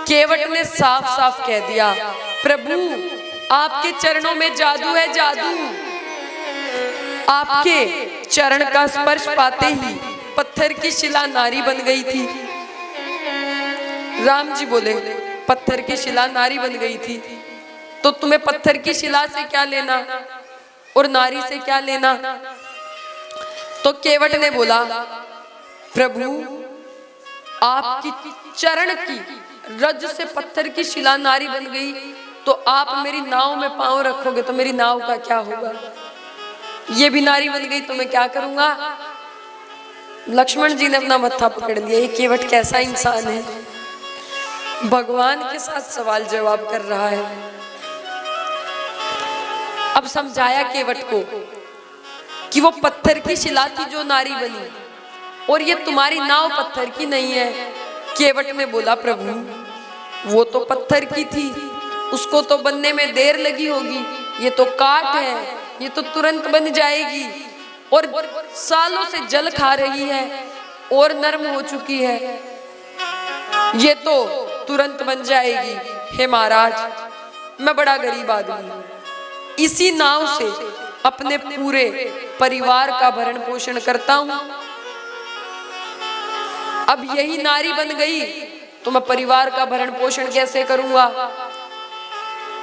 केवट ने साफ साफ कह दिया, प्रभु आपके चरणों में जादू है, जादू। आपके चरण का स्पर्श पाते ही पत्थर की शिला नारी बन गई थी। राम जी बोले, पत्थर की शिला नारी बन गई थी, तो तुम्हें पत्थर की शिला से क्या लेना और नारी से क्या लेना? तो केवट ने बोला, प्रभु आपकी चरण की रज से पत्थर की शिला नारी बन गई, तो आप मेरी नाव में पांव रखोगे तो मेरी नाव का क्या होगा? ये भी नारी बन गई तो मैं क्या करूंगा? लक्ष्मण जी ने अपना मत्था पकड़ लिया, ये केवट कैसा इंसान है, भगवान के साथ सवाल जवाब कर रहा है। अब समझाया केवट को कि वो पत्थर की शिला थी जो नारी बनी, और ये तुम्हारी नाव पत्थर की नहीं है। केवट ने बोला, प्रभु वो तो पत्थर की थी, उसको तो बनने में देर लगी होगी, ये तो काठ है, ये तो तुरंत बन जाएगी, और सालों से जल खा रही है और नरम हो चुकी है, ये तो तुरंत बन जाएगी। हे महाराज, मैं बड़ा गरीब आदमी हूं, इसी नाव से अपने पूरे परिवार का भरण पोषण करता हूं। अब यही नारी बन गई तो मैं परिवार का भरण पोषण कैसे करूंगा?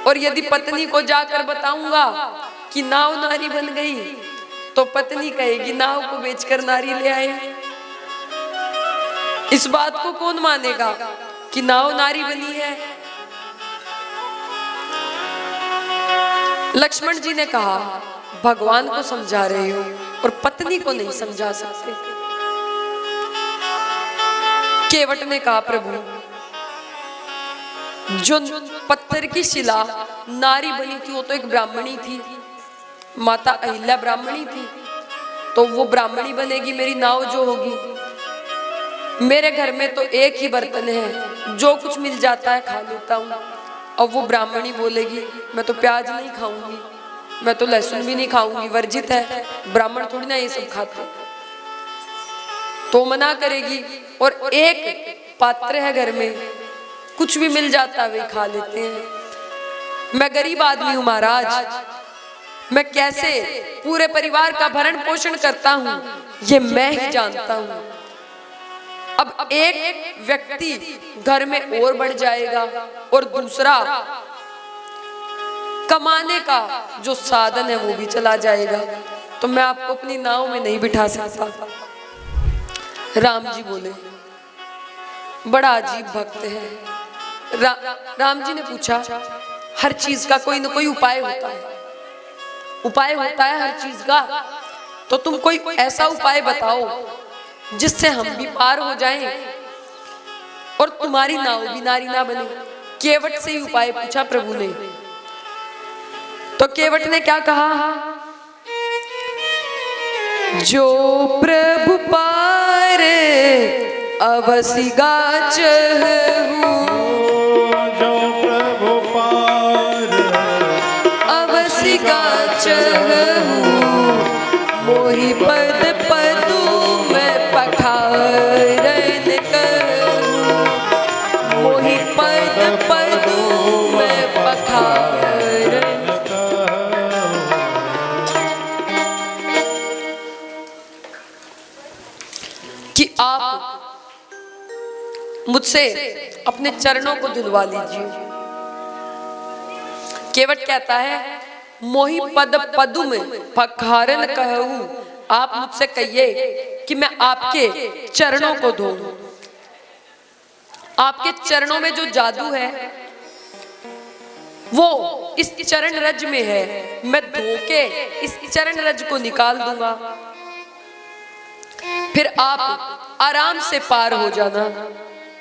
और यदि पत्नी को जाकर बताऊंगा कि नाव नारी बन गई, तो पत्नी कहेगी नाव को बेचकर नारी ले आए। इस बात को कौन मानेगा कि नाव नारी बनी है? लक्ष्मण जी ने कहा, भगवान को समझा रहे हो और पत्नी को नहीं समझा सकते। केवट ने कहा, प्रभु जो पत्थर की शिला नारी बनी थी वो तो एक ब्राह्मणी थी, माता अहिल्या ब्राह्मणी थी, तो वो ब्राह्मणी बनेगी मेरी नाव जो होगी। मेरे घर में तो एक ही बर्तन है, जो कुछ मिल जाता है खा लेता हूँ। अब वो ब्राह्मणी बोलेगी, मैं तो प्याज नहीं खाऊंगी, मैं तो लहसुन भी नहीं खाऊंगी, वर्जित है, ब्राह्मण थोड़ी ना ये सब खाते, तो मना करेगी। और एक पात्र है घर में, कुछ भी मिल जाता है वे खा लेते हैं। मैं गरीब आदमी हूं महाराज, मैं कैसे पूरे परिवार का भरण पोषण करता हूं ये मैं ही जानता हूं। अब एक व्यक्ति घर में और बढ़ जाएगा और दूसरा कमाने का जो साधन है वो भी चला जाएगा, तो मैं आपको अपनी नाव में नहीं बिठा सकता। राम जी बोले, बड़ा अजीब भक्त है। राम जी ने पूछा, हर चीज का कोई न कोई उपाय होता है, उपाय होता है हर चीज का, तो तुम कोई ऐसा उपाय बताओ जिससे हम भी पार हो जाएं और तुम्हारी नाव भी नारी ना बने। केवट से ही उपाय पूछा प्रभु ने, तो केवट ने क्या कहा, जो प्रभु पार अवसि गाच जो प्रभु पार अवसि गाच मोहि पद पदु में पखारन करूं, मोहि पद पदु में पखारन। कि आप मुझसे अपने चरणों को धुलवा लीजिए। केवट कहता है, मोहि पद पदु में पखारन कहूं, आप मुझसे कहिए कि मैं आपके चरणों को धोऊं। आपके चरणों में जो जादू है वो इस चरण रज में है, मैं धो के इस चरण रज को निकाल दूंगा, फिर आप आराम से पार हो जाना।